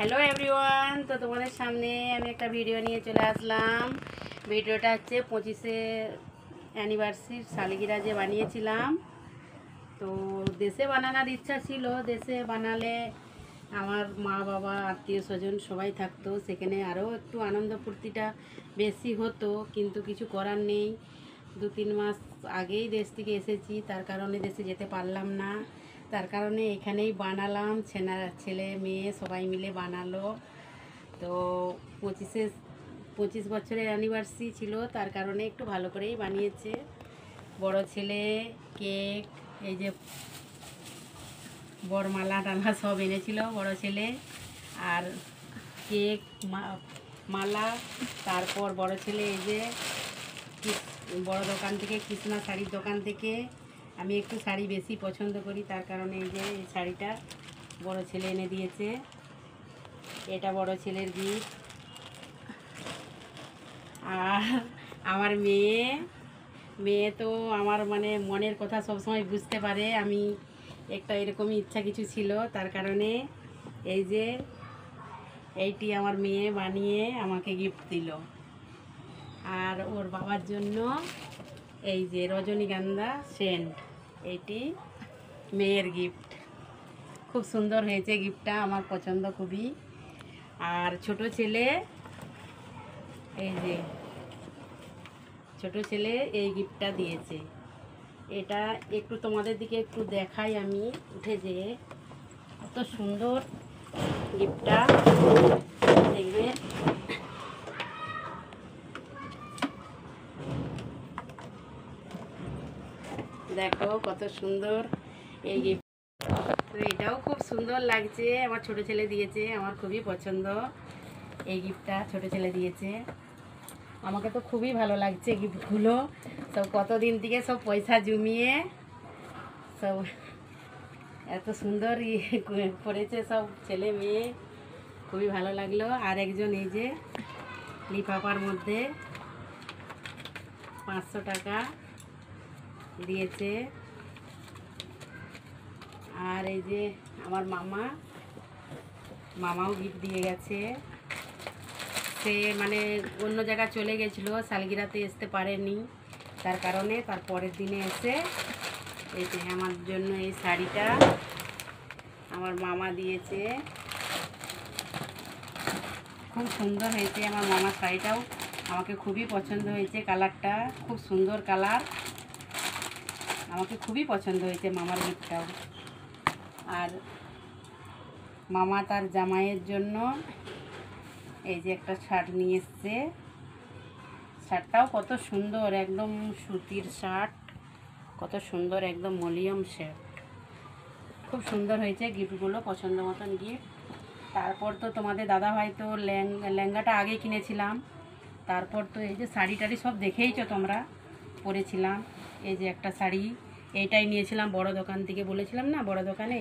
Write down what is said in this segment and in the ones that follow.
Hello everyone, তো তোমাদের সামনে আমি একটা ভিডিও নিয়ে চলে আসলাম। ভিডিওটা হচ্ছে 25 অ্যানিভার্সারির সালগিরা যে বানিয়েছিলাম। তো দেশে বানানোর ইচ্ছা ছিল, দেশে বানালে আমার মা বাবা আত্মীয় স্বজন সবাই থাকতো, সেখানে আরও একটু আনন্দ ফুর্তিটা বেশি হতো, কিন্তু কিছু করার নেই। 2-3 মাস আগেই দেশ থেকে এসেছি, তার কারণে দেশে যেতে পারলাম না। তার কারণে এখানেই বানালাম, ছেলে মেয়ে সবাই মিলে বানালো। তো 25 বছরের অ্যানিভার্সারি ছিল, তার কারণে একটু ভালো করেই বানিয়েছে। বড় ছেলে কেক, এই যে বরমালা টালা সব এনেছিল বড় ছেলে, আর কেক মালা। তারপর বড় ছেলে এই যে বড় দোকান থেকে, কৃষ্ণা শাড়ির দোকান থেকে, আমি একটু শাড়ি বেশি পছন্দ করি, তার কারণে এই যে এই শাড়িটা বড় ছেলে এনে দিয়েছে। এটা বড় ছেলের গিফট। আর আমার মেয়ে তো আমার মানে মনের কথা সবসময় বুঝতে পারে। আমি একটা এরকমই ইচ্ছা কিছু ছিল, তার কারণে এই যে এইটি আমার মেয়ে বানিয়ে আমাকে গিফট দিল। আর ওর বাবার জন্য এই যে রজনীগন্ধা সেন্ট, এইটি মেয়ের গিফট। খুব সুন্দর হয়েছে গিফটটা, আমার পছন্দ খুবই। আর ছোট ছেলে, এই যে ছোট ছেলে এই গিফটটা দিয়েছে। এটা একটু তোমাদের দিকে একটু দেখাই আমি উঠে যেয়ে, কত সুন্দর গিফটটা, দেখবে। দেখো কত সুন্দর এই গিফট। তো এটাও খুব সুন্দর লাগছে, আমার ছোট ছেলে দিয়েছে, আমার খুবই পছন্দ এই গিফটটা, ছোট ছেলে দিয়েছে। আমাকে তো খুবই ভালো লাগছে গিফটগুলো, সব কতদিন থেকে সব পয়সা জমিয়ে সব এত সুন্দর করেছে সব ছেলে মেয়ে, খুবই ভালো লাগলো। আর একজন এই যে লিফাফার মধ্যে 500 টাকা দিয়েছে। আর এই যে আমার মামাও গিফট দিয়ে গেছে। সে মানে অন্য জায়গায় চলে গেছিলো, সালগিরাতে আসতে পারেনি, তার কারণে তার পরের দিনে এসে এই যে আমার জন্য এই শাড়িটা আমার মামা দিয়েছে। খুব সুন্দর হয়েছে আমার মামার শাড়িটাও, আমাকে খুবই পছন্দ হয়েছে। কালারটা খুব সুন্দর কালার, আমাকে খুবই পছন্দ হয়েছে মামার গিফটটাও। আর মামা তার জামাইয়ের জন্য এই যে একটা শার্ট নিয়ে এসছে। শার্টটাও কত সুন্দর, একদম সুতির শার্ট, কত সুন্দর, একদম মলিয়ম শার্ট। খুব সুন্দর হয়েছে গিফটগুলো, পছন্দ মতন গিফট। তারপর তো তোমাদের দাদাভাই তো লেহেঙ্গাটা আগে কিনেছিলাম। তারপর তো এই যে শাড়ি টাড়ি সব দেখেইছো তোমরা, পরেছিলাম। এই যে একটা শাড়ি, এইটাই নিয়েছিলাম বড় দোকান থেকে, বলেছিলাম না বড় দোকানে,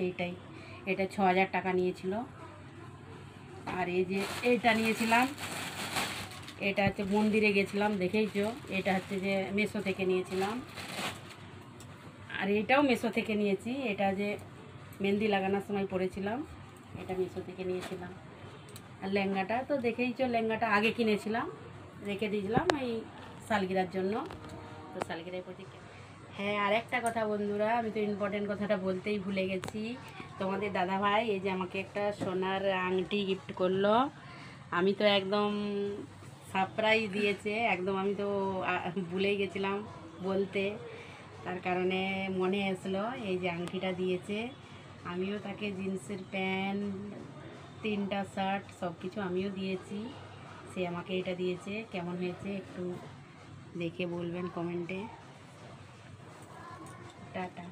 এটা 6000 টাকা নিয়েছিল। আর এই যে এইটা নিয়েছিলাম, এটা হচ্ছে মন্দিরে গেছিলাম, দেখেইছো। এটা হচ্ছে যে মেশো থেকে নিয়েছিলাম। আর এটাও মেশো থেকে নিয়েছি, এটা যে মেহেন্দি লাগানোর সময় পরেছিলাম, এটা মেশো থেকে নিয়েছিলাম। আর লেহেঙ্গাটা তো দেখেইছো, লেহেঙ্গাটা আগে কিনেছিলাম, রেখে দিয়েছিলাম এই সালগিরার জন্য। তো সালগিরার প্রতি হ্যাঁ, আর একটা কথা বন্ধুরা, আমি তো ইম্পর্টেন্ট কথাটা বলতেই ভুলে গেছি। তোমাদের দাদাভাই এই যে আমাকে একটা সোনার আংটি গিফট করলো। আমি তো একদম সারপ্রাইজ দিয়েছে একদম, আমি তো ভুলেই গেছিলাম বলতে, তার কারণে মনে আসলো এই যে আংটিটা দিয়েছে। আমিও তাকে জিন্সের প্যান্ট, 3টা শার্ট, সব কিছু আমিও দিয়েছি। সে আমাকে এটা দিয়েছে। কেমন হয়েছে একটু দেখে বলবেন কমেন্টে। টাটা।